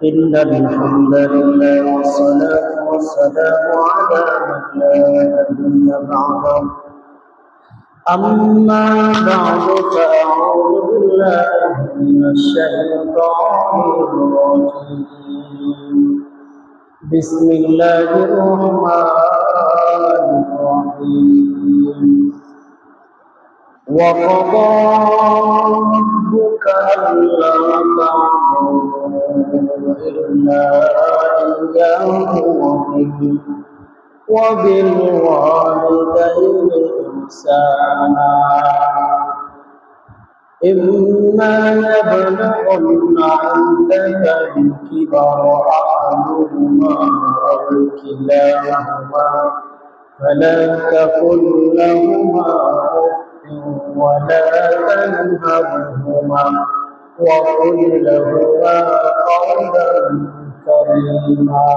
إن الحمد لله والصلاة والسلام على من لا نبي بعده أما بعد فأعوذ بالله من الشيطان الرجيم بسم الله الرحمن الرحيم وقضى ربك ألا تعبدوا إلا إياه وبالوالدين إحسانا إما يبلغن عندك الكبر أحدهما أو كلاهما فلا تقل لهما أف ولا تنهرهما وقل لهما قولا كريما.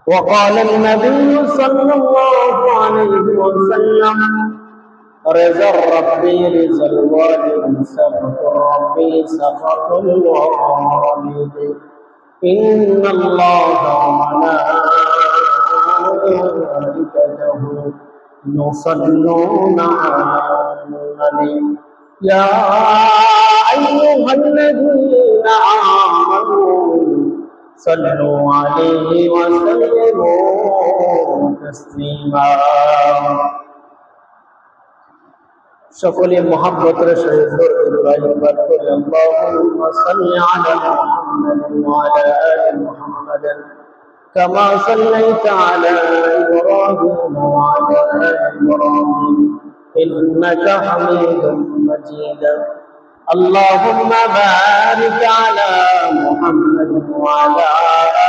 وقال النبي صلى الله عليه وسلم رضا ربي رضا الوالد سخط ربي سخط الوالد إن الله وملائكته يصلون على النبي يا أيها الذين آمنوا صلوا عليه وسلموا تسليما. সকলে মহব্বতের সহিত ইব্রাহিমবাদ করে আল্লাহুম্মা সাল্লি আলা মুহাম্মাদিন ওয়া আলা আলি মুহাম্মাদিন কামা সাল্লাইতা আলা ইব্রাহিম ওয়া আলা আলি ইব্রাহিম ইন্নাকা হামিদুম মাজিদ. আল্লাহুম্মা বারিক আলা মুহাম্মাদিন ওয়া আলা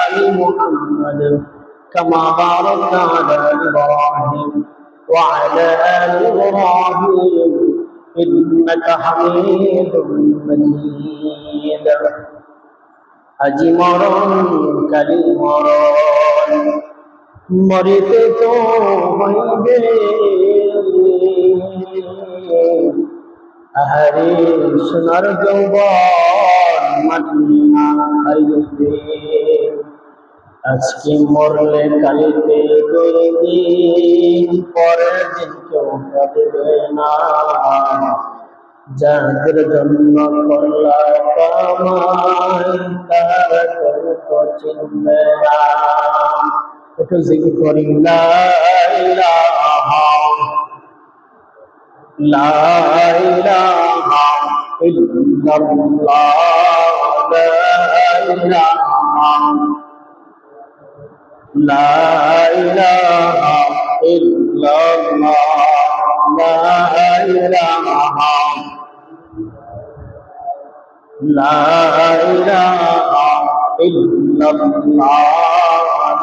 আলি মুহাম্মাদিন কামা বারাকতা আলা ইব্রাহিম وعلى آل إبراهيم إنك حميد مجيد. আজি মরণ কালি মরণ মরিতে তো হইবে আহারে সোনার যৌবন মাটি না খাইবে আজকে মরলে কালকে দুই দিন পরের দিন কেউ পাবে না যাদের জন্য করলা কামাই তারা তো চিনবে না. একটু জিকির করি লা ইলাহা লা ইলাহা ইল্লাল্লাহ লা ইলাহা لا إله إلا الله لا إله لا إله إلا الله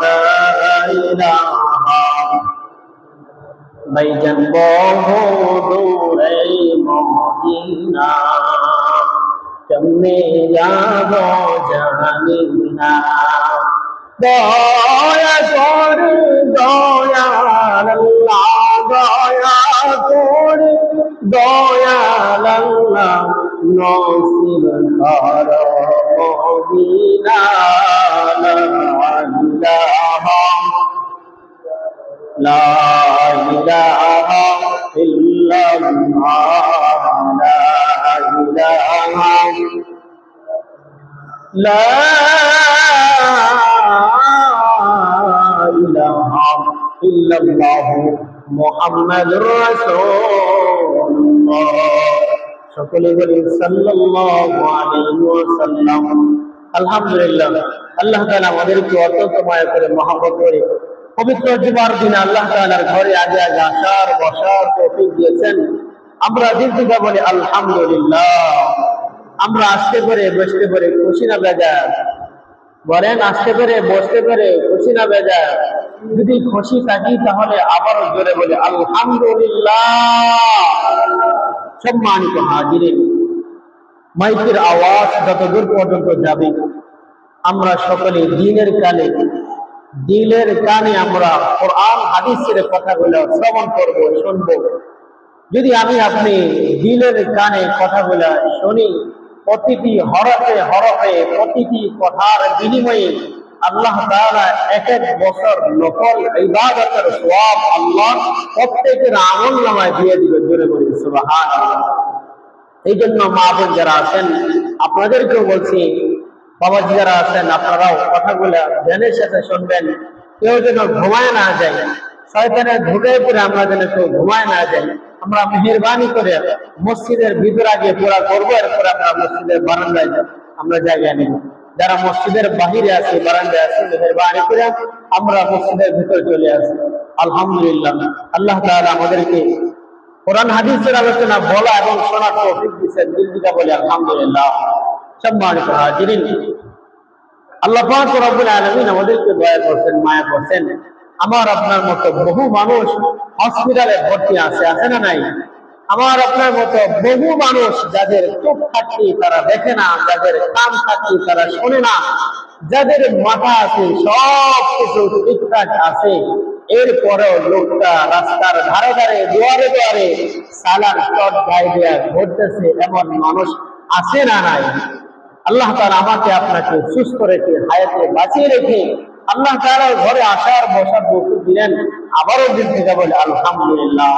لا إله ভাইজান বহু দূরে মদিনা কেমনে যাব জানি না দয়া করে দয়াল আল্লাহ দয়া করে দয়াল আল্লাহ নসিব কর মদিনা লা ইলাহা লা ইলাহা ইল্লাল্লাহ লা ইলাহা লা ইলাহা ইল্লাল্লাহ মুহাম্মাদুর রাসূলুল্লাহ. সকলে বলি সাল্লাল্লাহু আলাইহি ওয়াসাল্লাম. আলহামদুলিল্লাহ, আল্লাহ তাআলা আমাদেরকে অত্যন্ত মায়া করে মহব্বত করে পবিত্র জুমার দিনে আল্লাহ তাআলার ঘরে আগে আগে আসার বসার তৌফিক দিয়েছেন. আমরা দিন থেকে বলি আলহামদুলিল্লাহ. আমরা আসতে পারে বসতে পারে খুশি না বেজার বলেন? আসতে পারে বসতে পারে খুশি না বেজার? যদি খুশি থাকি তাহলে আবারও জোরে বলে আলহামদুলিল্লাহ। সম্মানিত হাজিরিন, মাইকের আওয়াজ যতদূর পর্যন্ত যাবে আমরা সকলে দিনের কানে আমরা কোরআন হাদিসের কথাগুলো শ্রবণ করব, শুনবো। যদি আমি আপনি দিলের কানে কথাগুলো শুনি প্রতিটি হরফে হরফে প্রতিটি কথার বিনিময়ে আল্লাহ তাআলা এক এক বছর নফল ইবাদতের সওয়াব আল্লাহ প্রত্যেকের আমলনামায় দিয়ে দিবে। জোরে বলি সুবহানাল্লাহ। এই জন্য মা বোন যারা আছেন আপনাদেরকেও বলছি, বাবাজি যারা আছেন আপনারাও কথাগুলো ধ্যানের সাথে শুনবেন। কেউ যেন ঘুমায় না যায়, শয়তানের ধোঁকায় পড়ে আমরা যেন কেউ ঘুমায় না যাই। আমরা মেহেরবানি করে মসজিদের ভিতর আগে পুরা করবো, এরপর আমরা মসজিদের বারান্দায় আমরা জায়গা নিব। যারা মসজিদের বাহিরে আছে, বারান্দায় আছে, মেহেরবানি করে আমরা মসজিদের ভিতর চলে আসি। আলহামদুলিল্লাহ, আল্লাহ তাআলা আমাদেরকে কোরআন হাদিসের আলোচনা বলা এবং শোনার তৌফিক দিয়েছেন। দিল থেকে বলি আলহামদুলিল্লাহ। সম্মানিত হাজিরিন, আল্লাহ পাক রব্বুল আলামিন আমাদেরকে দয়া করছেন, মায়া করছেন। আমার আপনার মতো বহু মানুষ হসপিটালে ভর্তি আছে না নাই? আমার আপনার মতো বহু মানুষ যাদের চোখ থাকলে তারা দেখে না, যাদের কান থাকলে তারা শোনে না, যাদের মাথা আছে সব কিছু ঠিকঠাক আছে, এরপরেও লোকটা রাস্তার ধারে ধারে দুয়ারে দুয়ারে সালার চট গায়ে দেয়া ঘুরতেছে, এমন মানুষ আছে না নাই? আল্লাহ তাআলা আমাকে আপনাকে সুস্থ রেখে হায়াতে বাঁচিয়ে রেখে আল্লাহ তাআলার ঘরে আসার বসার তৌফিক দিলেন। আবারও দিল থেকে বলে আলহামদুলিল্লাহ।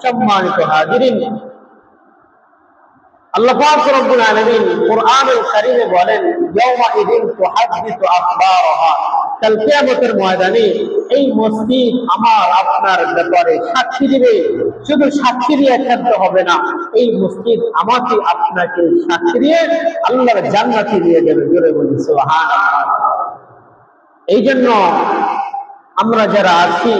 সম্মানিত হাজিরিন, আল্লাহ পাক রব্বুল আলামিন কুরআনুল কারীমে বলেন, ইয়াউমা ইদিন তুহাদ্দিসু আখবারাহা, কাল কিয়ামতের ময়দানে এই মসজিদ আমার আপনার ব্যাপারে সাক্ষী দিবে। শুধু সাক্ষী দিয়ে থাকতে হবে না, এই মসজিদ আমাকে আপনাকে সাক্ষী দিয়ে আল্লাহর জান্নাতে নিয়ে যাবে। জোরে বলি সুবহানাল্লাহ। এই জন্য আমরা যারা আছি,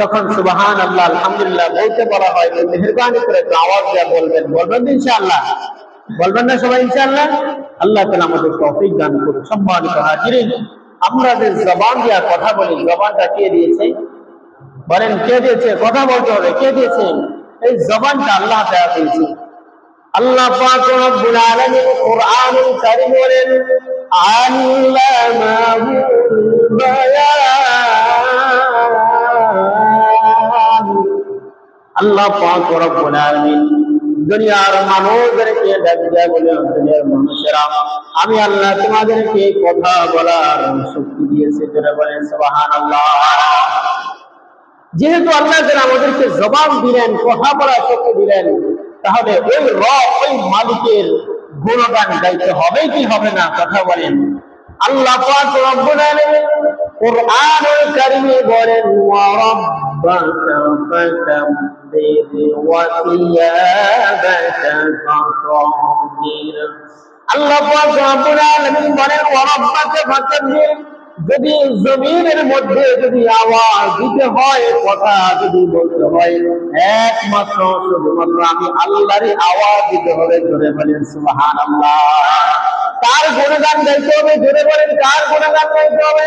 যখন সুবহানাল্লাহ আলহামদুলিল্লাহ বলতে বলা হয়, মেহেরবানি করে একটু আওয়াজ দিয়ে বলবেন। বলবেন ইনশাআল্লাহ? বলবেন না সবাই ইনশাআল্লাহ? আল্লাহ তাআলা আমাদের তৌফিক দান করুন। সম্মানিত হাজিরিন, আমরা যে জবান দিয়ে কথা বলি, জবানটা কে দিয়েছে? বলেন কে দিয়েছে? কথা বলতে হবে, কে দিয়েছে? এই জবানটা আল্লাহ তাআলা দিয়েছে। আল্লাহ পাক রব্বুল আলামিন কুরআনুল কারীম বলেন, আল্লামাহুল বায়ান। আল্লাহ পাক রব্বুল আলামিন দুনিয়ার মানুষদেরকে ডাক দিয়ে বলে, দুনিয়ার মানুষেরা, আমি আল্লাহ তোমাদেরকে কথা বলার শক্তি দিয়েছি। যারা বলেন সুবহানাল্লাহ। যেহেতু আল্লাহ যারা আমাদেরকে জবান দিলেন, কথা বলার শক্তি দিলেন, তাহলে ওই রব, ওই মালিকের গুণগান গাইতে হবে কি হবে না? কথা বলেন। আল্লাহ পাক রব্বুল আলামিন কুরআনুল কারীমে বলেন, ওয়া রাব্বাকা ফাকাব্বির ওয়া সিয়াবাকা ফাতাহহির। আল্লাহ পাক রব্বুল আলামিন বলেন, ওয়া রাব্বাকা ফাকাব্বির। যদি জমিনের মধ্যে যদি আওয়াজ দিতে হয়, কথা যদি বলতে হয়, একমাত্র শুধুমাত্র আমি আল্লাহরই আওয়াজ দিতে হবে। জোরে বলেন সুবহানাল্লাহ। কার গুণগান গাইতে হবে? জোরে বলেন, কার গুণগান গাইতে হবে?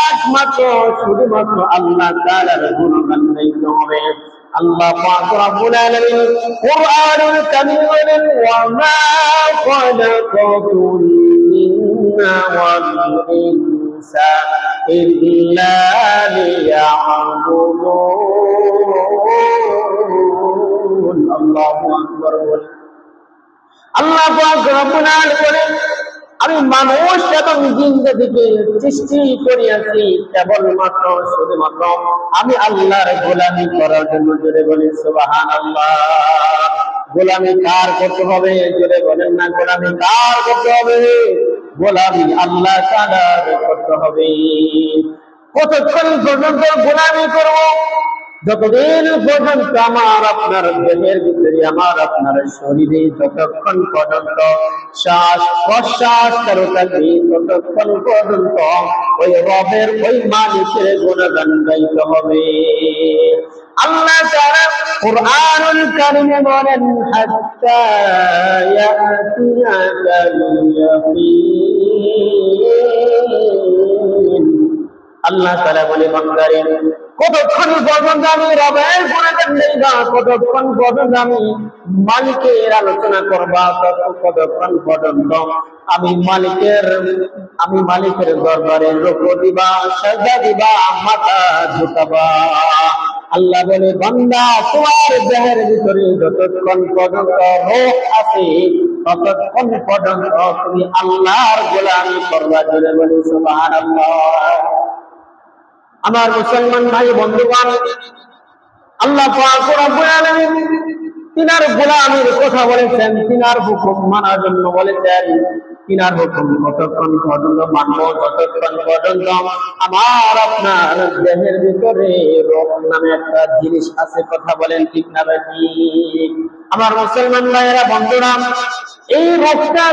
একমাত্র শুধুমাত্র আল্লাহ তাআলার গুণগান গাইতে হবে। আল্লাহ পাক রব্বুল আলামিন কুরআনুল কারীম বলেন, ওয়া মা খালাকাতুল জিন্না ওয়াল ইনসা ইল্লা লিয়াবুদুন। আল্লাহু আকবার। আল্লাহ পাক রব্বুল আলামিন বলেন, আমি মানুষ এবং জিন্দেগিকে সৃষ্টি করিয়াছি কেবলমাত্র শুধুমাত্র আমি আল্লাহর গোলামি করার জন্য। জোরে বলি সুবহানাল্লাহ। গোলামি কার করতে হবে? জোরে বলেন না, গোলামি কার করতে হবে? গোলামি আল্লাহ তাআলার করতে হবে। কতক্ষণ পর্যন্ত গোলামি করব? যতদিন পর্যন্ত আমার আপনার দেহের ভিতরে, আমার আপনার শরীরে যতক্ষণ পর্যন্ত শ্বাস প্রশ্বাস চালু থাকবে, ততক্ষণ পর্যন্ত ওই রবের, ওই মালিকের গুণগান গাইতে হবে। আল্লাহ তাআলা কুরআনুল কারীমে বলেন, হাত্তা ইয়াতিয়াকাল ইয়াকিন। আল্লাহ তাআলা বলে, বান্দারে কতক্ষণ পর্যন্ত আমি রবের গুণগান গাইবা, কতক্ষণ পর্যন্ত আমি মালিকের আলোচনা করবা, কতক্ষণ পর্যন্ত আমি মালিকের দরবারে রুকু দিবা, সাজদা দিবা, মাথা ঝুঁকাবা। আল্লাহ বলে বান্দা তোমার দেহের ভিতরে যতক্ষণ পর্যন্ত রূহ আছে ততক্ষণ পর্যন্ত তুমি আল্লাহর গোলামি করবা। জোরে বলি সুবহানাল্লাহ। আমার মুসলমান ভাই বন্ধুগণ, আল্লাহ পাক রব্বুল আলামিন তিনার গোলামির কথা বলেছেন, তিনার হুকুম মানার জন্য বলেছেন। তিনার হুকুম কতক্ষণ পর্যন্ত মানব? যতক্ষণ পর্যন্ত আমার আপনার দেহের ভিতরে রূহ নামে একটা জিনিস আছে। কথা বলেন ঠিক না ঠিক? আমার মুসলমান ভাইয়েরা বন্ধুরা, এই রূহটা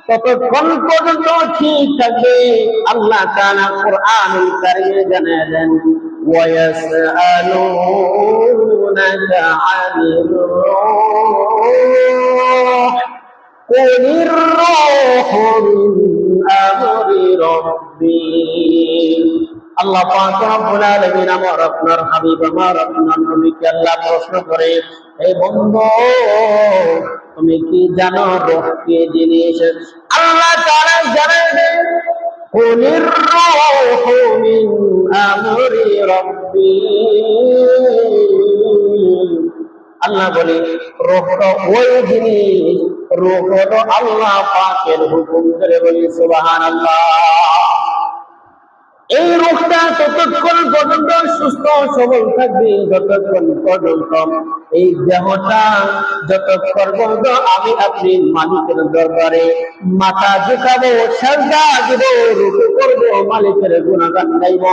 ততক্ষণ পর্যন্ত ঠিক থাকবে। আল্লাহ তাআলা কোরআনুল কারীমে জানিয়ে দেন, ويسألونك عن الروح قل الروح من أمر ربي। আল্লাহ পাক রব্বুল আলামিন আমার আপনার হাবিব আমার আপনার নবীকে আল্লাহ প্রশ্ন করে, এই বন্ধু তুমি কি জানো রূহ কি জিনিস? আল্লাহ তাআলা জানায় দেন, قل الروح من أمر ربي। আল্লাহ বলে রূহ ওই জিনিস, রূহ হলো আল্লাহ পাকের হুকুম। করে বলি সুবহানাল্লাহ। এই রূহটা ততক্ষণ পর্যন্ত সুস্থ সবল থাকবে যতক্ষণ পর্যন্ত এই দেহটা, যতক্ষণ পর্যন্ত আমি আপনি মালিকের দরবারে মাথা ঝুঁকাবো, সাজদা দিব, রুকু করবো, মালিকের গুণগান গাইব,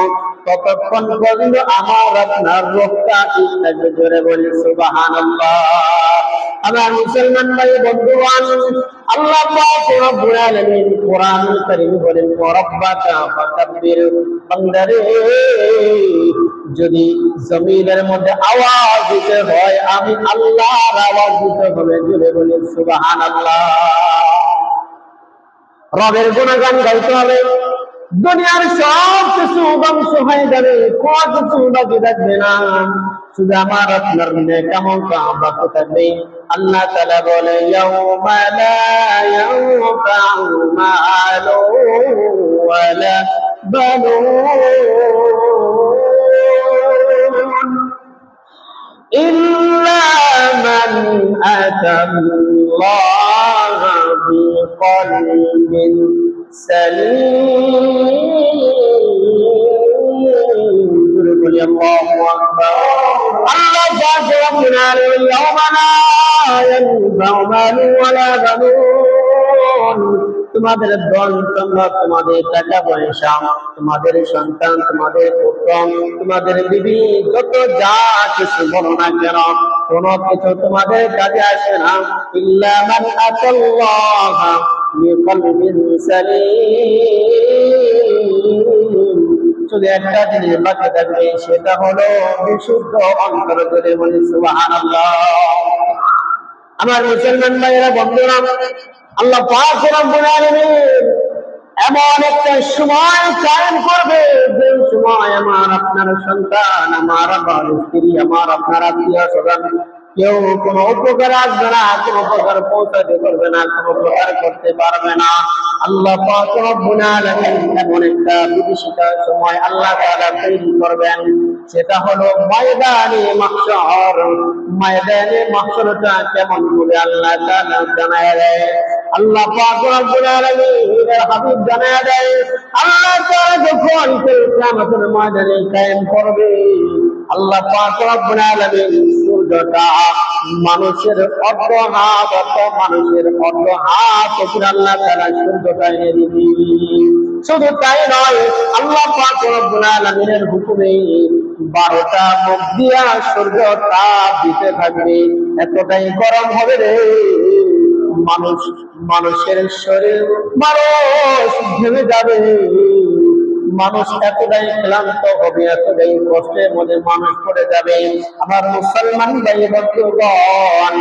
ততক্ষণ পর্যন্ত আমার আপনার রূহটা ঠিক থাকবে। জোরে বলি সুবহানাল্লাহ। আমার মুসলমান ভাই বন্ধুগণ, আল্লাহ পাক রব্বুল আলামিন কোরআনুল কারীমে বলেন, ওয়ারাব্বাকা ফাকাব্বির। বান্দারে যদি জমিনের মধ্যে আওয়াজ দিতে হয়, আমি আল্লাহর আওয়াজ দিতে হবে। জোরে বলি সুবহানাল্লাহ। রবের গুণগান গাইতে হবে। দুনিয়ার সব কিছু ধ্বংস হয়ে যাবে, কোনো কিছু বাকি থাকবে না, শুধু আমার আপনার নেকামল বাকি থাকবে। আল্লাহ তাআলা বলে, ইয়াউমা লা ইয়ানফাউ মালু ওয়ালা বানুন ইল্লা মান আতাল্লাহা বিকলবিন সালিম। বলি আল্লাহু আকবার। আল্লাহ পাক রব্বুল আলামিন ইয়াউমা লা ইয়ানফাউ মালু ওয়ালা বানুন, তোমাদের ধন সম্পদ, তোমাদের টাকা পয়সা, তোমাদের সন্তান, তোমাদের পুত্র, তোমাদের বিবি, যত যা কিছু বলো না কেন, কোনো কিছু তোমাদের কাজে আসে না। ইল্লা মান আতাল্লাহ বিকলবিন সালিম, শুধু একটা জিনিস বাকি থাকবে, সেটা হলো বিশুদ্ধ অন্তর। করে বলি সুবহানাল্লাহ। আমার মুসলমান ভাইয়েরা বন্ধুরা, আল্লাহ পাক রব্বুল আলামিন এমন একটা সময় কায়েম করবে, যে সময় আমার আপনার সন্তান, আমার আপনার স্ত্রী, আমার আপনার আত্মীয় স্বজন কেউ কোনো উপকার আসবে না, কোনো উপকার পৌঁছাতে পারবে না, কোনো উপকার করতে পারবে না। আল্লাহ পাক রব্বুল আলামিন এমন একটা বিভীষিকা সময় আল্লাহ তাআলা তৈরি করবেন, সেটা হলো ময়দানে মাহশর। ময়দানে মাহশরটা কেমন হবে আল্লাহ তাআলা জানায় দেয়। আল্লাহ পাক রব্বুল আলামিন হাবিব জানায় দেয়, আল্লাহ তাআলা যখন কিয়ামতের ময়দানে কায়েম করবে, আল্লাহ পাক রব্বুল আলামিন সূর্যটা মানুষের অর্ধ হাত, অর্থাৎ মানুষের অর্ধ হাত উপরে আল্লাহ তাআলা সূর্যটা এনে দিবে। শুধু তাই নয়, আল্লাহ পাক রব্বুল আলামিনের হুকুমে 12টা মুখ দিয়া সূর্য তাপ দিতে থাকবে। এতটাই গরম হবে রে, মানুষের শরীর মানুষ ঘেমে যাবে। মানুষ এতটাই ক্লান্ত হবে, এতটাই কষ্টের মধ্যে মানুষ পড়ে যাবে। আমার মুসলমান ভাই বন্ধুগণ,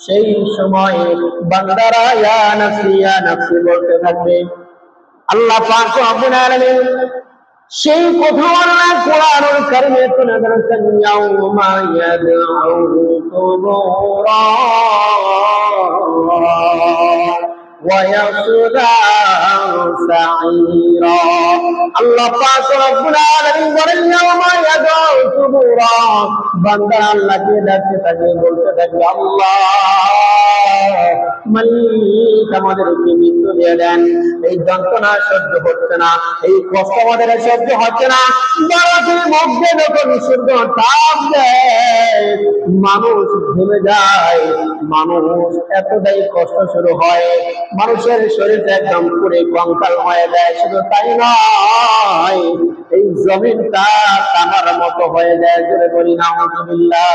সেই সময় বান্দারা ইয়া নাফসি ইয়া নাফসি বলতে থাকবে। আল্লাহ পাক রব্বুল আলামিন সেই কথা আল্লাহ কোরআনুল কারীমে তুলে ধরেছেন, ইয়াউমা ইয়াদউ কুবুরা ওয়া ইয়াসলা سعيرا আল্লাহ পাক রব্বুল আলামিন বলেন ইয়াউমা ইয়াদাউ সুবুরা বান্দা আল্লাহকে ডাকতে থাকে বলতে থাকে আল্লাহ মালিক আমাদেরকে মৃত্যু দিয়ে দেন এই যন্ত্রণা সহ্য হচ্ছে না এই কষ্ট আমাদের সহ্য হচ্ছে না বাড়ির মধ্যে যখন সূর্য তাপ দেয় মানুষ ঘেমে যায় মানুষ এতটাই কষ্ট শুরু হয় মানুষের শরীরটা একদম পুরে কঙ্কাল হয়ে যায় শুধু তাই নয় এই জমিনটা তামার মতো হয়ে যায় জোরে বলি নাউযুবিল্লাহ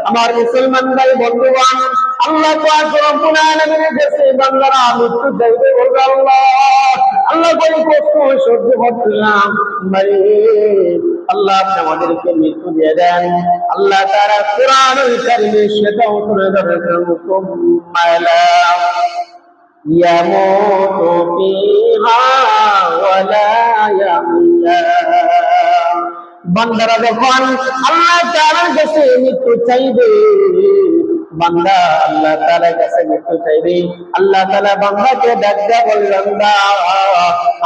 আমার মুসলমান ভাই বন্ধুগণ আল্লাহ পাক রব্বুল আলামিনের কাছে বান্দারা মৃত্যু চাইবে বলবে আল্লাহ বলি কষ্ট সহ্য করতে না আল্লাহ আপনি আমাদেরকে মৃত্যু দিয়ে দেন আল্লাহ তাআলা কোরআনুল কারীমে সেটাও তুলে ধরেছেন মালা ইয়ামুতু ফিহা ওয়ালা ইয়াহইয়া বান্দারা যখন আল্লাহ তাআলার কাছে মৃত্যু চাইবে বান্দা আল্লাহ তাআলার কাছে মৃত্যু চাইবে আল্লাহ তাআলা বান্দাকে ডাক দিয়ে বললেন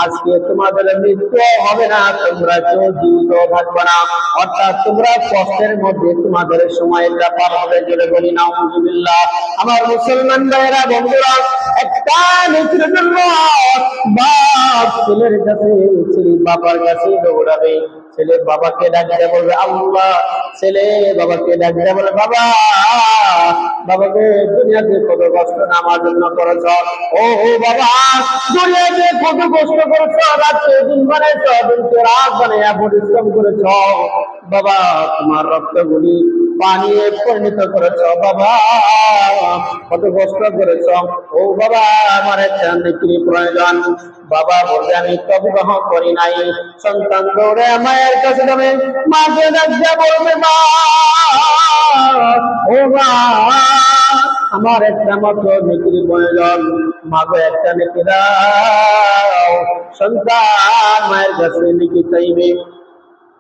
আজকে তোমাদের মৃত্যু হবে না তোমরা কেউ জীবিত থাকবে না অর্থাৎ তোমরা কষ্টের মধ্যে তোমাদের সময়টা পার হবে বলে বলি নাউযুবিল্লাহ আমার মুসলমান ভাইয়েরা বন্ধুরা একটা নেকির জন্য বাপ ছেলের কাছে ছেলে বাবার কাছে দৌড়াবে ছেলে বাবাকে ডাক দিয়ে বলবে আল্লাহ ছেলে বাবাকে ডাক দিয়ে বলে বাবা বাবাকে দুনিয়াতে কত কষ্ট আমার জন্য করেছ ও বাবা দুনিয়াতে কত কষ্ট করেছ রাতে দিন বানাইছ দিনকে রাত বানাইয়া পরিশ্রম করেছ বাবা তোমার রক্তগুলি পানিয়ে পরিণত করেছ বাবা কত কষ্ট করেছ ও বাবা আমার একটা নেকির প্রয়োজন বাবা বলবে আমি তো বিবাহ করি নাই সন্তান দৌড়ে মায়ের কাছে যাবে মাকে ডাকিয়া বলবে মা ও মা আমার একটা মাত্র নেকির প্রয়োজন মাকে একটা নেকি দাও সন্তান মায়ের কাছে নেকি চাইবে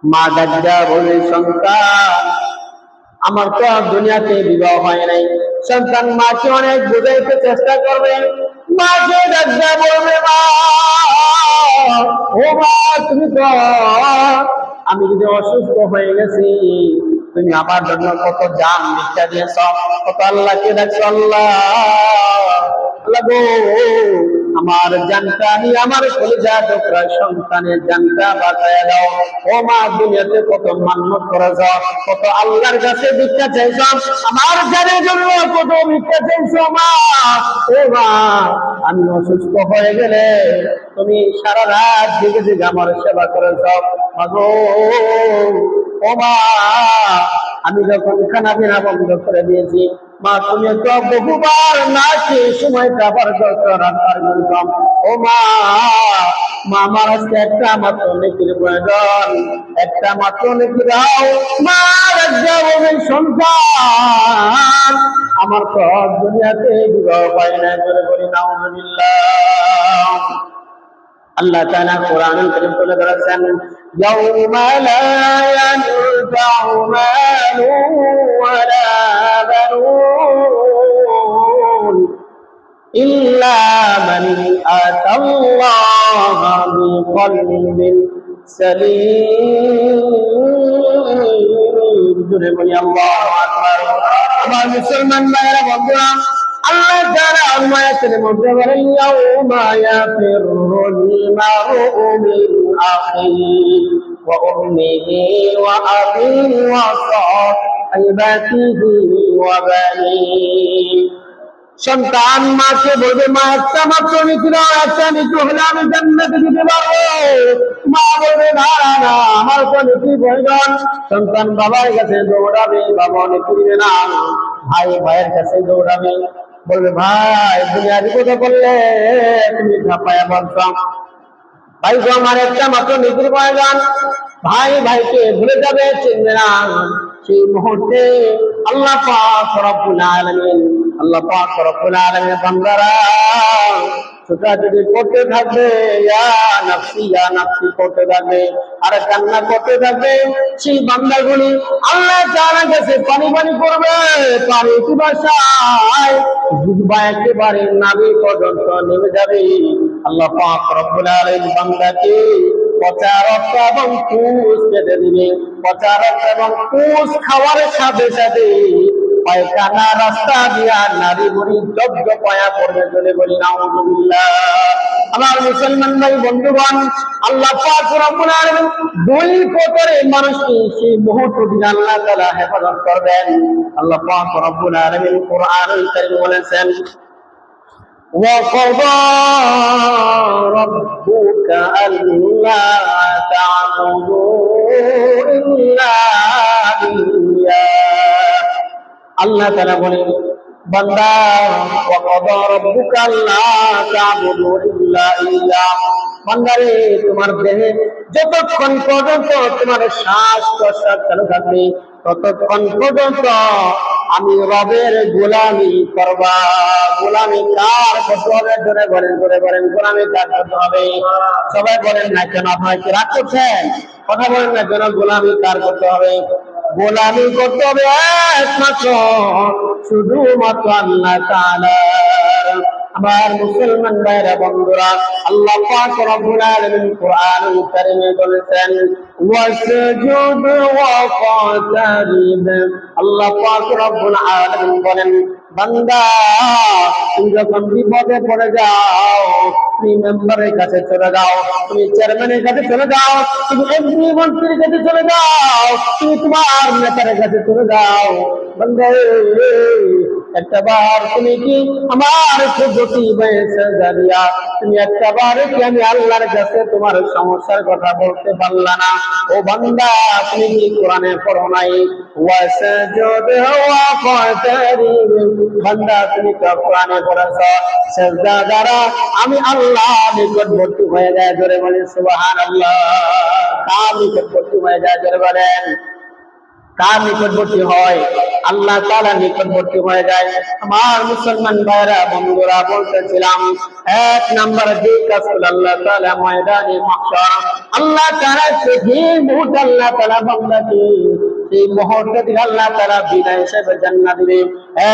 মা ডাকিয়া বলবে সন্তান আমার তো দুনিয়াতে বিবাহ হয় নাই সন্তান মাকে অনেক বুঝাইতে চেষ্টা করবে মাকে ডাকিয়া বলবে মা ও মা তুমি তো আমি যদি অসুস্থ হয়ে গেছি তুমি আমার জন্য কত জান ভিক্ষা দিয়েছ কত আল্লাহকে ডাকছো আল্লাহ গো আমার জানটা নিয়ে আমার কলিজা টুকরা সন্তানের জানটা বাঁচায় দাও ও মা দুনিয়াতে কত মান্যত করেছ কত আল্লাহর কাছে ভিক্ষা চাইছ আমার জানের জন্য কত ভিক্ষা চাইছ মা ও মা আমি অসুস্থ হয়ে গেলে তুমি সারা রাত জেগে জেগে আমার সেবা করেছ মাগো ও মা আমি যখন খানা পিনা বন্ধ করে দিয়েছি মা তুমি তো বহুবার না খেয়ে সময়টা পার করছো রাত পার করতাম ও মা মা আমার আজকে একটা মাত্র নেকির প্রয়োজন একটা মাত্র নেকি দাও মা সন্তান আমার তো দুনিয়াতে বিবাহ পাই না করে বলি নাউযুবিল্লাহ আল্লাহ তাআলা কোরআনুল কারীম তুলে ধরেছেন ইয়াউমা লা ইয়ানফাউ মালু ওয়ালা বানুন ইল্লা মান আতাল্লাহা বিকলবিন সালিম জোরে বলি আল্লাহু আকবার আমার মুসলমান ভাইরা বন্ধুরা আল্লাহ তাআলা আয়াতের মধ্যে বলেন ইয়াউমা ইয়াফিরুল মারউ মিন আখিহি ওয়া উম্মিহি ওয়া আবিহি ওয়া সাহিবাতিহি ওয়া বানিহি সন্তান মাকে বলবে মা একটা মাত্র নিকি দাও একটা নিকি হলে আমি জান্নাতে যেতে পারবো মা বলবে না না আমার তো নিকি প্রয়োজন সন্তান বাবার কাছে দৌড়াবে বাবা নিকি দিবে না ভাই ভাইয়ের কাছে দৌড়াবে বলবে ভাই দুনিয়া বিপদে করলে তুমি ঝাঁপায়া বলছো ভাই তো আমার একটা মাত্র নিকির প্রয়োজন ভাই ভাইকে ভুলে যাবে চিনবে না সেই মুহূর্তে আল্লাহ পাক রব্বুল আলামিন বান্দারা ছোটাছুটি করতে থাকবে, ইয়া নাফসি করতে থাকবে, আর কান্না করতে থাকবে। সেই বান্দাগুলি আল্লাহ তাআলার কাছে পানি করবে, পানি পিপাসায় জিহ্বা একেবারে নাভি পর্যন্ত নেমে যাবে। আল্লাহ পাক রব্বুল আলামিন বান্দাকে পচা রক্ত এবং পুষ কেটে দিবে। পচা রক্ত এবং পুষ খাওয়ার সাথে সাথে পায়খানা রাস্তা দিয়া নারী বুড়ি জব্দ পায়া পড়বে, চলে বলি নাউযুবিল্লাহ। আমার মুসলমান ভাই বন্ধুগণ, আল্লাহ পাক রব্বুল আলামিন দুই প্রকারের মানুষকে সেই মুহূর্তে আল্লাহ তাআলা হেফাজত করবেন। আল্লাহ পাক রব্বুল আলামিন কোরআনুল কারীম বলেছেন, وَقَضَى رَبُّكَ أَلَّا تَعْبُدُوا إِلَّا إِيَّاهُ। আল্লাহ তাআলা বলেন, বান্দা ওয়াকাদা রাব্বুকা আল্লা তা'বুদু ইল্লা ইয়্যাহ, বান্দারে তোমার দেহে যতক্ষণ পর্যন্ত তোমার শ্বাস প্রশ্বাস চালু থাকবে ততক্ষণ পর্যন্ত আমি রবের গোলামি করবা। গোলামি কার করতে হবে? জোরে বলেন গোলামি কার করতে হবে? সবাই বলেন না কেন? আপনারা কি রাগ করছেন? কথা বলেন না কেন? গোলামি কার করতে হবে? গোলামি করতে হবে একমাত্র শুধুমাত্র আল্লাহ তাআলার। আমার মুসলমান ভাইরা বন্ধুরা, আল্লাহ পাক রব্বুল আলামিন কোরআনুল কারীমে বলেছেন, ওয়াসজুদ ওয়াকতারিব। আল্লাহ পাক রব্বুল আলামিন বলেন, বান্দা তুমি যখন বিপদে পড়ে যাও, তুমি মেম্বারের কাছে চলে যাও, তুমি চেয়ারম্যানের কাছে চলে যাও, তুমি এমপি মন্ত্রীর কাছে চলে যাও, তুমি তোমার নেতার কাছে চলে যাও, বান্দা একটা বার তুমি কি আমার খুবতি বয়সে জানিয়া তুমি একটা বার কি আমি আল্লাহর কাছে তোমার সমস্যার কথা বলতে পারলা না? ও বান্দা, তুমি কি কোরআনে পড়ো নাই? ওয়াসজুদ ওয়াকতারিব, বান্দা তুমি তো কোরআনে পড়েছো, সিজদা দ্বারা আমি আল্লাহ নিকটবর্তী হয়ে যায়। জোরে বলেন সুবহানাল্লাহ। কার নিকটবর্তী হয়ে যায়? জোরে বলেন। কার নিকটবর্তী হয়? আল্লাহ তাআলা নিকটবর্তী হয়ে যায়। আমার মুসলমান ভাইরা বন্ধুরা, বলতেছিলাম এক নম্বর যে কাজ করলে আল্লাহ তাআলা ময়দানে মাহশর আল্লাহ তাআলা সেই মুহূর্তে আল্লাহ তাআলা বান্দাকে সেই মুহূর্তে আল্লাহ তাআলা বিদায় হিসেবে জান্নাত দিবে।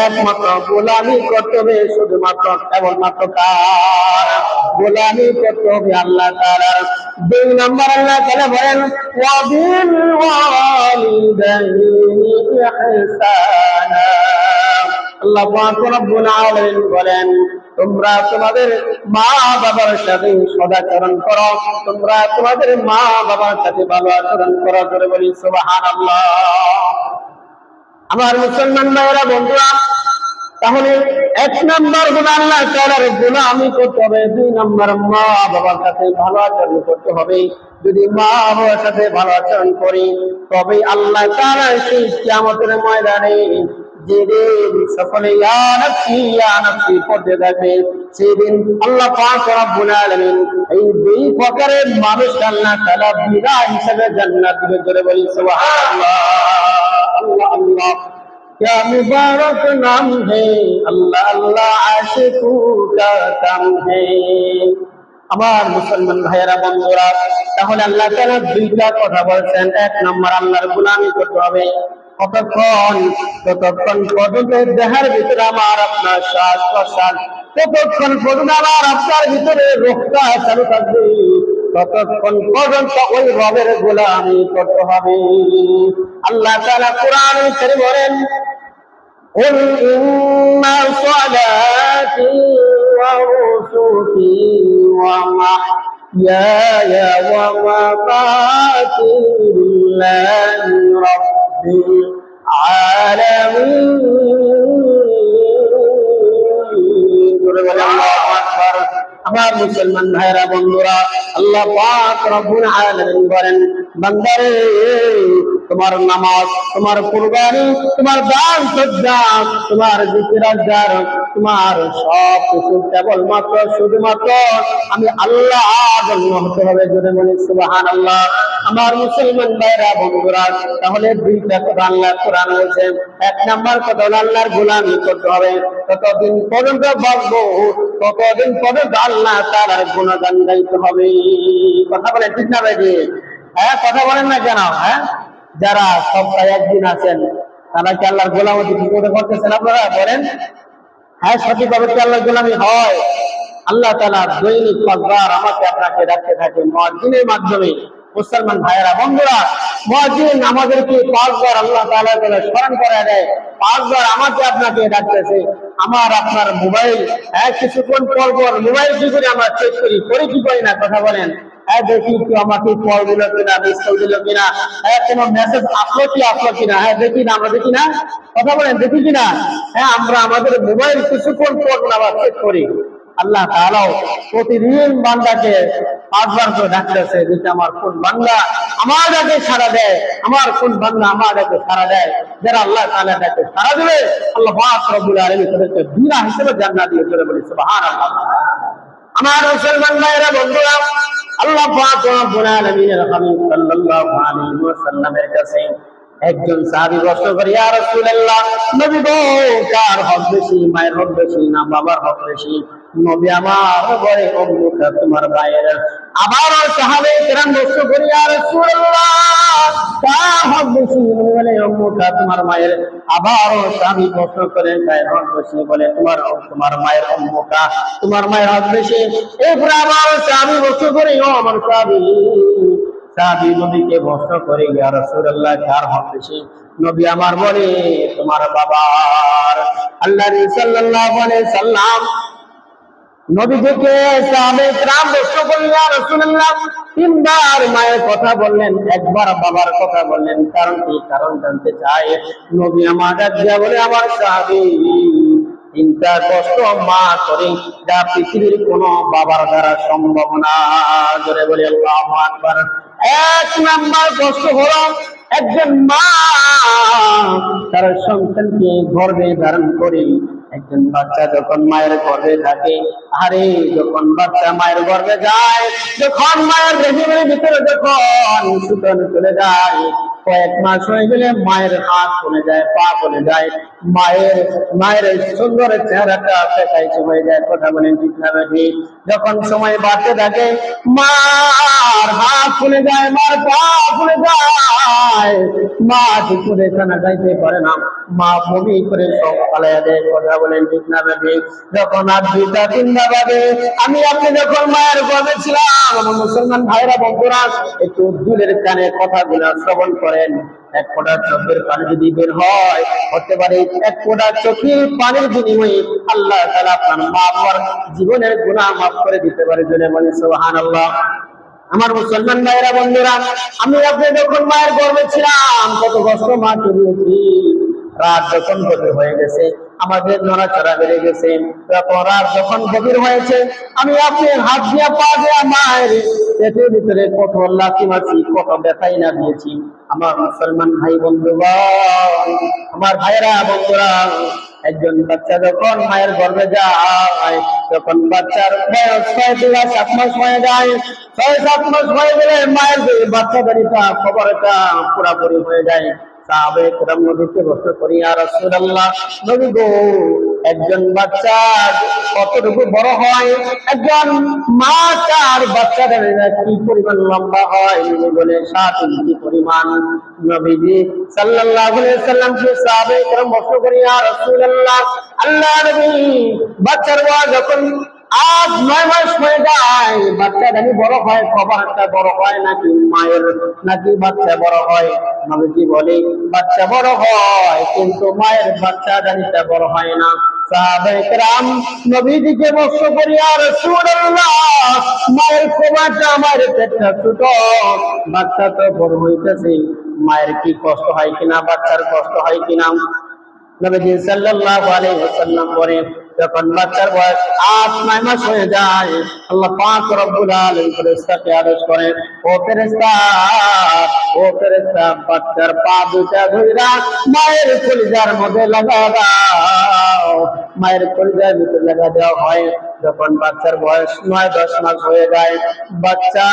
একমাত্র গোলামি করতে হবে শুধুমাত্র কেবলমাত্র কার? গোলামি করতে হবে আল্লাহ তাআলার। দুই নম্বর আল্লাহ তাআলা বলেন, ওয়াবিল ওয়ালিদাইনি ইহসানা। আল্লাহ পাক রব্বুল আলামিন বলেন, তোমরা তোমাদের মা বাবার সাথে সদাচরণ করো, তোমরা তোমাদের মা বাবার সাথে ভালো আচরণ করো। করে বলি সুবহানাল্লাহ। আমার মুসলমান ভাইরা বন্ধুরা, তাহলে এক নম্বর হলো আল্লাহ তাআলার গোলামি করতে হবে। দুই নম্বর মা বাবার সাথে ভালো আচরণ করতে হবে। যদি মা বাবার সাথে ভালো আচরণ করি তবে আল্লাহ তাআলা সেই কিয়ামতের ময়দানে যেদিন সকলে ইয়া নাফসি করতে থাকবে, সেদিন আল্লাহ পাক রব্বুল আলামিন এই দুই প্রকারের মানুষ আল্লাহ তাআলা বিদায় হিসেবে জান্নাত দিবে। জোরে বলি সুবহানাল্লাহ। আল্লাহ আল্লাহ, क्या मुबारक नाम है, अल्लाह अल्लाह आशिकू का काम है। আমার মুসলমান ভাইয়েরা বন্ধুরা, তাহলে আল্লাহ তাআলা দুইটা কথা বলছেন। এক নম্বর আল্লাহর গোলামি করতে হবে। কতক্ষণ? যতক্ষণ পর্যন্ত দেহের ভিতরে আমার আপনার শ্বাস প্রশ্বাস, ততক্ষণ পর্যন্ত আমার আপনার ভিতরে রোগটা চালু থাকবে, ততক্ষণ পর্যন্ত ওই রবের গোলামি করতে হবে। আল্লাহ তাআলা কোরআনে কারীম বলেন, قل إن صلاتي ونسكي ومحياي ومماتي لله رب العالمين। আমার মুসলমান ভাইরা বন্ধুরা, আল্লাহ পাক রব্বুল আলামিন বলেন, বান্দারে তোমার নামাজ, তোমার কুরবানি, তোমার দান সজ্জা, তোমার জিকির আজকার, তোমার সব কিছু কেবলমাত্র শুধুমাত্র আমি আল্লাহ জন্য হতে হবে। যদি বলি সুবহানাল্লাহ। আমার মুসলমান ভাইরা বন্ধুরা, তাহলে দুইটা কথা আল্লাহ কোরআন বলছেন। এক নাম্বার কথা হলো আল্লাহর গোলামি করতে হবে। ততদিন পর্যন্ত বাঁচবো ততদিন পর্যন্ত আল্লাহ তাআলার গুণগান গাইতে হবে। কথা বলেন ঠিক না ভাই? হ্যাঁ, কথা বলেন না কেন? হ্যাঁ, যারা সপ্তাহে একদিন আছেন তারা কি আল্লাহর গোলামি ঠিক করে করতেছেন? আপনারা বলেন। হ্যাঁ, সঠিকভাবে কি আল্লাহর গোলামি হয়? আল্লাহ তাআলা দৈনিক 5 বার আমাকে আপনাকে ডাকতে থাকে মুয়াজ্জিনের মাধ্যমে। মুসলমান ভাইয়েরা বন্ধুরা, মুয়াজ্জিন আমাদেরকে 5 বার আল্লাহ তাআলা করে স্মরণ করায় দেয়। 5 বার আমাকে আপনাকে ডাকতেছে। আমার আপনার মোবাইল কিছুক্ষণ পর পর মোবাইল কি করে আমরা চেক করি, করে কি করি না? কথা বলেন। দেখি কেউ আমাকে কল দিল কিনা, মিস কল দিল কিনা, কোনো মেসেজ আসলো কিনা। দেখি না? আমরা দেখি না? কথা বলেন, দেখি কিনা? আমরা আমাদের মোবাইল কিছুক্ষণ পর আবার চেক করি। আল্লাহ তাআলাও প্রতিদিন বান্দাকে 5 বার করে ডাকতেছে, যেটা আমার কোন বান্দা আমার ডাকে সাড়া দেয়, আমার কোন বান্দা আমার ডাকে সাড়া দেয়। যারা আল্লাহ তাআলা ডাকে সাড়া দিবে, আল্লাহ পাক রব্বুল আলামিন তাদেরকে বিনা হিসেবে জান্নাত দিয়ে চলে বলি সুবহানাল্লাহ। আমার মুসলমান ভাইরা বন্ধুরা, আল্লাহ পাক রব্বুল আলামিনের হাবিব সাল্লাল্লাহু আলাইহি ওয়াসাল্লামের কাছে একজন সাহাবী প্রশ্ন করে, ইয়া রাসূলুল্লাহ, নবী গো, কার হক বেশি, মায়ের হক বেশি না বাবার হক বেশি? নবী আমার বলে, অমুকা তোমার ভাইয়ের। আবার সাহাবায়ে কেরাম প্রশ্ন করে, ইয়া রাসূলুল্লাহ, কার হক বেশি? নবী বলে, অমুকা তোমার মায়ের। আবার সাহাবী প্রশ্ন করেন, কার হক বেশি? বলে, তোমার মায়ের। অমুকা তোমার মায়ের হক বেশি। এরপরে আবার সাহাবী প্রশ্ন করে, ও আমার সাহাবী নবীকে প্রশ্ন করে, ইয়া রাসূলুল্লাহ, কার হক বেশি? নবী আমার বলে, তোমার বাবার। আল্লাহ সাল্লাল্লাহু আলাইহি সাল্লাম নবী থেকে সাহাবায়ে কেরাম প্রশ্ন করলেন, ইয়া রাসূলুল্লাহ, 3 বার মায়ের কথা বললেন, একবার বাবার কথা বললেন, কারণ কি? কারণ জানতে চাই। নবী আমার ডাক দিয়া বলে, আমার সাহাবী, 3টা কষ্ট মা করে যা পৃথিবীর কোন বাবার দ্বারা সম্ভব না। জোরে বলি আল্লাহু আকবার। 1 নাম্বার কষ্ট হলো একজন মা তার সন্তানকে গর্ভে ধারণ করে। একজন বাচ্চা যখন মায়ের গর্ভে থাকে, আরে যখন বাচ্চা মায়ের গর্ভে যায়, যখন মায়ের রেহিমের ভিতরে যখন সুতন চলে যায়, কয়েক মাস হয়ে গেলে মায়ের হাত চলে যায়, পা চলে যায়, মায়ের সুন্দর চেহারাটা ফেকাইছে হয়ে যায়। কথা বলেন ঠিক না বেশি? যখন সময় বাড়তে থাকে, মার হাত চলে যায়, মার পা চলে যায়, মা ঠিক করে খানা খাইতে পারে না, মা বমি করে সব পালাইয়া দেয়। কথা বলেন ঠিক না বেশি? যখন আর 2টা 3টা বাজে, আমি আপনি যখন মায়ের গর্ভে ছিলাম, আমার মুসলমান ভাইরা বন্ধুরা, একটু দিলের কানে কথাগুলো শ্রবণ করেন। 1 ফোঁটা চোখের পানি যদি বের হয়, হতে পারে 1 ফোঁটা চোখের পানির বিনিময়ে আল্লাহ তাআলা আপনার মা বাবার জীবনের গুনাহ মাফ করে দিতে পারে। জোরে বলি সুবহানাল্লাহ। আমার মুসলমান ভাইরা বন্ধুরা, আমি আপনি যখন মায়ের গর্ভে ছিলাম, কত কষ্ট মা করিয়েছি। রাত যখন গভীর হয়ে গেছে, আমাদের নড়াচড়া বেড়ে গেছে, তখন রাত যখন গভীর হয়েছে, আমি আপনি হাত দিয়া পা দিয়া মায়ের পেটের ভিতরে কত লাথি মারছি, কত ব্যথাই না দিয়েছি। আমার মুসলমান ভাই বন্ধুগণ, আমার ভাইরা বন্ধুরা, একজন বাচ্চা যখন মায়ের গর্ভে যায়, যখন বাচ্চার বয়স 6 থেকে 7 মাস হয়ে যায়, 6-7 মাস হয়ে গেলে মায়ের বাচ্চাদারিটা খবরটা পুরাপুরি হয়ে যায়। সাহাবায়ে কেরাম নবীকে প্রশ্ন করি, ইয়া রাসূলুল্লাহ, নবী গো, একজন বাচ্চা কতটুকু বড় হয়? একজন মা তার বাচ্চাদের কি পরিমাণ লম্বা হয়? নবী বলে 7 ইঞ্চি পরিমাণ। নবীজি সাল্লাল্লাহু আলাইহি ওয়াসাল্লামকে সাহাবায়ে কেরাম প্রশ্ন করি, ইয়া রাসূলুল্লাহ, আল্লাহ নবী, বাচ্চার বয়স যখন 8-9 মাস হয়ে যায়, বাচ্চা জানি বড় হয়, খবরটা বড় হয় নাকি মায়ের, নাকি বাচ্চা বড় হয়? নবীজি বলে, বাচ্চা বড় হয়, কিন্তু মায়ের বাচ্চা জানিটা বড় হয় না। সাহাবায়ে কেরাম নবীজিকে প্রশ্ন করি, ইয়া রাসূলুল্লাহ, মায়ের খোবাটা, মায়ের পেটটা ছোট, বাচ্চা তো বড় হইতেছে, মায়ের কি কষ্ট হয় কিনা, বাচ্চার কষ্ট হয় কিনা? নবীজি সাল্লাল্লাহু আলাইহি ওয়াসাল্লাম বলেন, যখন বাচ্চার বয়স 8-9 মাস হয়ে যায়, আল্লাহ পাক রব্বুল আলামিন ফেরেশতাকে আদেশ করেন, ও ফেরেশতা বাচ্চার পা দুইটা ধইরা মায়ের কলিজার মধ্যে লাগা দাও। মায়ের কলিজার ভিতরে লাগা দেওয়া হয়। যখন বাচ্চার বয়স 9-10 মাস হয়ে যায়, বাচ্চা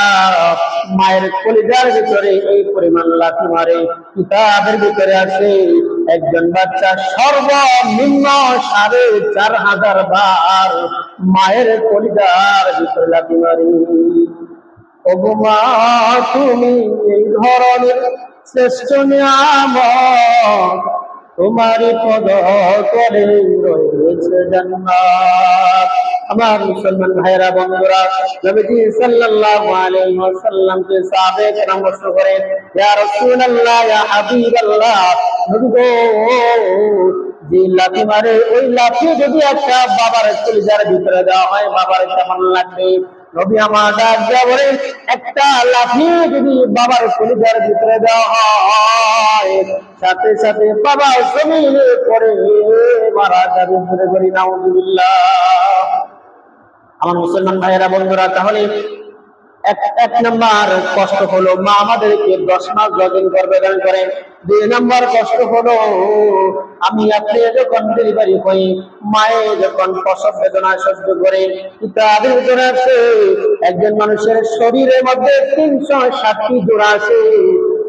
মায়ের কলিজার ভিতরে এই পরিমাণ লাথি মারে, কিতাবের ভিতরে আছে একজন বাচ্চা সর্বনিম্ন 4,500 বার মায়ের কলিজার ভিতরে লাথি মারে। ওগো মা, তুমি এই ধরনের শ্রেষ্ঠ নিয়ামত, তোমারই পদ তলে রয়েছে জান্নাত। আমার মুসলমান ভাইরা বন্ধুরা, নবীজি সাল্লাল্লাহু আলাইহি ওয়াসাল্লামকে সাহাবে কেরাম প্রশ্ন করেন, ইয়া রাসূলুল্লাহ, ইয়া হাবিবাল্লাহ, নবী গো, যে লাথি মারে ওই লাথি যদি একটা বাবার কলিজার ভিতরে দেওয়া হয়, বাবার কেমন লাগবে? নবী আমার ডাক দেয়া বলে, একটা লাঠি যদি বাবার কলিজার ভিতরে দেওয়া হয়, সাথে সাথে বাবা জমিনে পড়ে মারা যাবে। ধরে করি নাউজুবিল্লাহ। আমার মুসলমান ভাইয়েরা বন্ধুরা, তাহলে এক নম্বর কষ্ট হলো মা আমাদেরকে 10 মাস যতদিন গর্ভধারণ করেন। 2 নম্বর কষ্ট হলো আমি আপনি যখন ডেলিভারি হই, মায়ে যখন প্রসব বেদনা সহ্য করে। তাদের ভিতরে আছে একজন মানুষের শরীরের মধ্যে 360টি জোড়া আছে।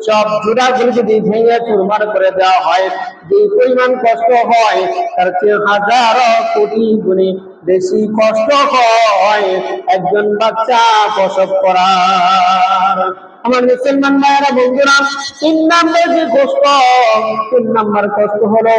সব জোড়াগুলো যদি ভেঙে চুরমার করে দেওয়া হয়, যে পরিমাণ কষ্ট হয় তার চেয়ে 1000 কোটি গুণে বেশি কষ্ট হয় একজন বাচ্চা প্রসব করার। আমার মুসলমান ভাইয়েরা বন্ধুরা, 3 নম্বর যে কষ্ট, 3 নম্বর কষ্ট হলো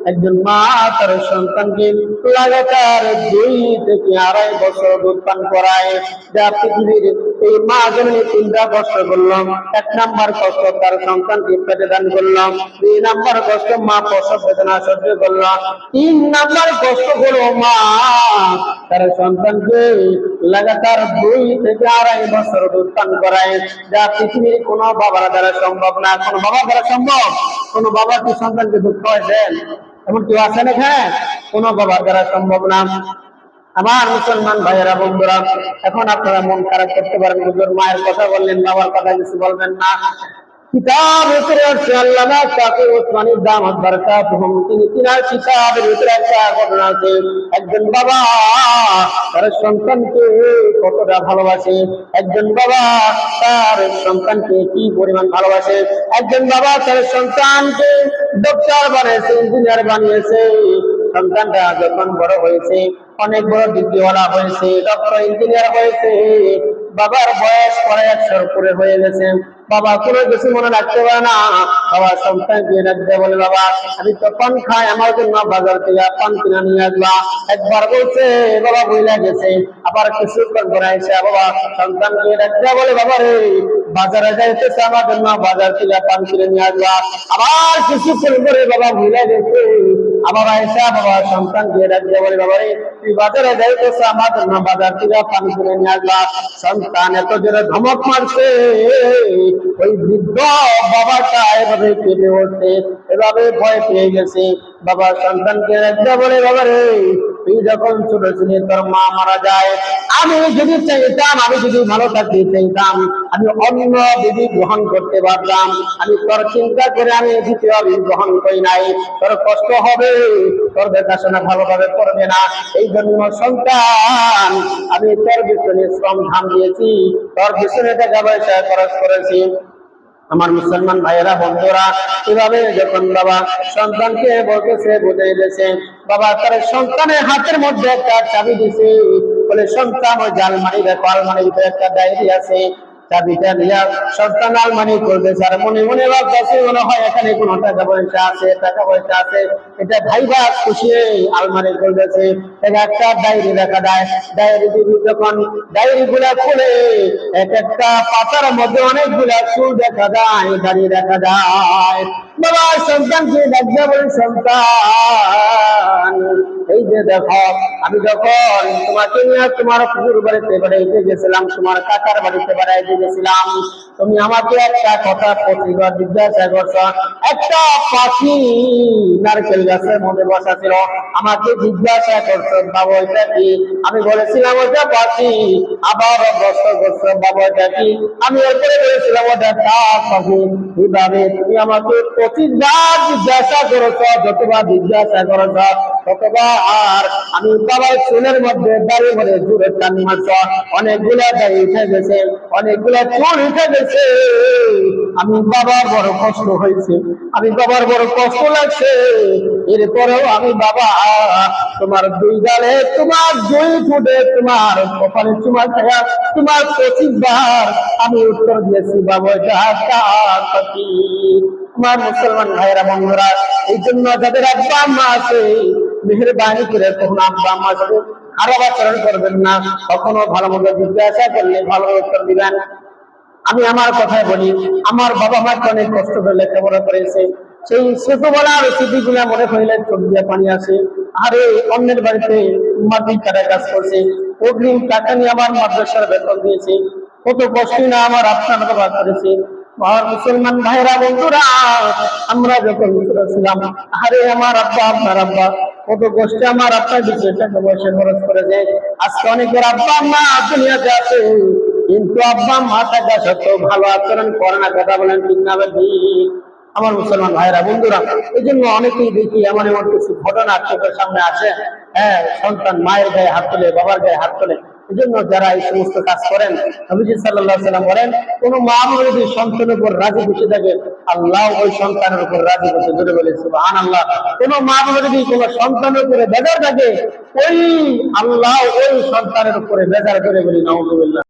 একজন মা তার সন্তানকে লাগাতার 2 থেকে 2.5 বছর দুধ পান করায়। যা পৃথিবীর এই মা জননী 3টা কষ্ট করলাম। 1 নম্বর কষ্ট তার সন্তানকে পেটে দান করলাম। 2 নম্বর কষ্ট মা প্রসব বেদনা সহ্য করলাম। 3 নম্বর কষ্ট হলো মা তার সন্তানকে লাগাতার 2 থেকে 2.5 বছর দুধ পান করায়। যা পৃথিবীর কোন বাবার দ্বারা সম্ভব না। কোন বাবার দ্বারা সম্ভব? কোন বাবা কি সন্তানকে দুধ খাওয়াইছেন? এমন কেউ আছে না? হ্যাঁ, কোন বাবার দ্বারা সম্ভব না। আমার মুসলমান ভাইয়েরা বন্ধুরা, এখন আপনারা মন খারাপ করতে পারেন, হুজুর মায়ের কথা বললেন, বাবার কথা কিছু বলবেন না। কিতাবের ভিতরে আছে আল্লামা তাকি ওসমানী দামাত বারাকাতুহুম, তিনার কিতাবের ভিতরে একটা ঘটনা আছে। একজন বাবা তার সন্তানকে কতটা ভালোবাসে, একজন বাবা তার সন্তানকে কি পরিমাণ ভালোবাসে। একজন বাবা তার সন্তানকে ডক্টর বানিয়েছে, ইঞ্জিনিয়ার বানিয়েছে। সন্তানটা যখন বড় হয়েছে, অনেক বড় ডিগ্রিওয়ালা হয়েছে, ডক্টর ইঞ্জিনিয়ার হয়েছে, বাবার বয়স প্রায় 100 উপরে হয়ে গেছে। বাবা কোনো কিছু মনে রাখতে পারে না। বাবা সন্তানকে ডাকতে বলে, বাবা আমি তো পান খাই, আমার জন্য বাজার থেকে পান কিনে নিয়ে আসবা। একবার বলছে, বাবা বইলা গেছে। আবার কিছুক্ষণ পরে এসে বাবা সন্তানকে ডাকতে বলে, বাবা রে বাজারে যাইতেছে, আমার জন্য বাজার থেকে পান কিনে নিয়ে আসবা। আবার কিছুক্ষণ পরে বাবা ভুলে গেছে। আবার এসে বাবা সন্তানকে ডাকতে বলে, বাবা রে তুই বাজারে যাইতেছে, আমার জন্য বাজার থেকে পান কিনে নিয়ে আসবা। সন্তান এত জোরে ধমক মারছে, ওই বৃদ্ধ বাবাটা এভাবে কেঁদে উঠছে, এভাবে ভয় পেয়ে গেছে। বাবা সন্তানকে ডাকতে বলে, বাবা রে তুই যখন ছোট ছিলি তোর মা মারা যায়, আমি যদি চাইতাম, আমি যদি ভালো থাকতে চাইতাম, আমি অন্য বিধি গ্রহণ করতে পারতাম। আমি তোর চিন্তা করে আমি দ্বিতীয় বিধি গ্রহণ করি নাই। তোর কষ্ট হবে, তোর দেখাশোনা ভালোভাবে করবে না, এই জন্য সন্তান আমি তোর পিছনে শ্রম ধান দিয়েছি, তোর পিছনে টাকা পয়সা খরচ করেছি। আমার মুসলমান ভাইয়েরা বন্ধুরা, এভাবে যখন বাবা সন্তানকে বলতেছে, বুঝাই দিয়েছে, বাবা তার সন্তানের হাতের মধ্যে একটা চাবি দিছে, বলে সন্তান ওই আলমারি দেখো, আলমারির ভিতরে একটা ডায়েরি আছে। চাবিটা দিয়া সন্তান আলমারি করতেছে, আর মনে মনে ভাবতেছে মনে হয় এখানে কোনো টাকা পয়সা আছে, টাকা পয়সা আছে। এটা ভাইবা খুশি আলমারি করতেছে। একটা ডায়েরি দেখা যায়, ডায়েরি যখন ডায়েরি গুলা খুলে এক একটা পাতার মধ্যে অনেকগুলা চুল দেখা যায়, দাঁড়িয়ে দেখা যায়। বাবা সন্তানকে ডাকতে বলি, সন্তান এই যে দেখো, আমি যখন তোমাকে নিয়ে তোমার পুকুর বাড়িতে বেড়াইতে গেছিলাম, তোমার কাকার বাড়িতে বেড়াইতে গেছিলাম, তুমি আমাকে একটা কথা প্রতিবার জিজ্ঞাসা করছো। একটা পাখি নারকেল গাছের মধ্যে বসা ছিল, আমাকে জিজ্ঞাসা করছো বাবা এটা কি? আমি বলেছিলাম ওটা পাখি। আবার প্রশ্ন করছো বাবা এটা কি? আমি এরপরে বলেছিলাম ওটা কাক পাখি। এইভাবে তুমি আমাকে 25 বার জিজ্ঞাসা করেছ, যতবার জিজ্ঞাসা করেছ ততবার আমি বাবার চুলের মধ্যে দাঁড়িয়ে পড়ে জোরে টান মারছ। অনেকগুলা দাড়ি উঠে গেছে, অনেকগুলা চুল উঠে গেছে। আমি বাবার বড় কষ্ট হয়েছে, আমি বাবার বড় কষ্ট লাগছে। এরপরেও আমি বাবা তোমার দুই গালে, তোমার দুই ঠোঁটে, তোমার কপালে চুমা খায়া তোমার 25 বার আমি উত্তর দিয়েছি বাবা এটা কাক পাখি। আমার মুসলমান ভাইয়েরা বন্ধুরা, এই জন্য যাদের আব্বা আম্মা আছে, মেহেরবানি করে কখনো আব্বা আম্মার সাথে খারাপ আচরণ করবেন না। কখনো ভালো মন্দ জিজ্ঞাসা করলে ভালো উত্তর দিবেন। আমি আমার কথাই বলি, আমার বাবা মাকে অনেক কষ্ট করে লেখাপড়া করেছে, সেই ছোটবেলার স্মৃতিগুলা মনে হইলে চোখ দিয়ে পানি আসে। আরে অন্যের বাড়িতে মাটি কাটা কাজ করছে, অগ্রিম টাকা নিয়ে আমার মাদ্রাসার বেতন দিয়েছে, কত কষ্ট না আমার আপনার বাবা করেছে। আমার মুসলমান ভাইরা বন্ধুরা, আমরা যখন ছোট ছিলাম, আরে আমার আব্বা আপনার আব্বা কত কষ্টে আমার আপনার বিষয়ে টাকা পয়সা খরচ করেছে। আজকে অনেকের আব্বা আম্মা দুনিয়াতে আছে, কিন্তু আব্বা মা থাকা সত্ত্বেও ভালো আচরণ করে না। কথা বলেন ঠিক না ঠিক? আমার মুসলমান ভাইরা বন্ধুরা, এই জন্য অনেকেই দেখি এমন এমন কিছু ঘটনা চোখের সামনে আসে। হ্যাঁ, সন্তান মায়ের গায়ে হাত তোলে, বাবার গায়ে হাত তোলে। এই জন্য যারা এই সমস্ত কাজ করেন, নবীজি সাল্লাল্লাহু আলাইহি ওয়াসাল্লাম বলেন, কোন মা যদি সন্তানের উপর রাজি খুশি থাকে, আল্লাহ ওই সন্তানের উপর রাজি খুশি। ধরে বলে সুবহানাল্লাহ। কোন মা যদি কোন সন্তানের উপরে বেজার থাকে, ওই আল্লাহ ওই সন্তানের উপরে বেজার। ধরে বলি নাউজুবিল্লাহ।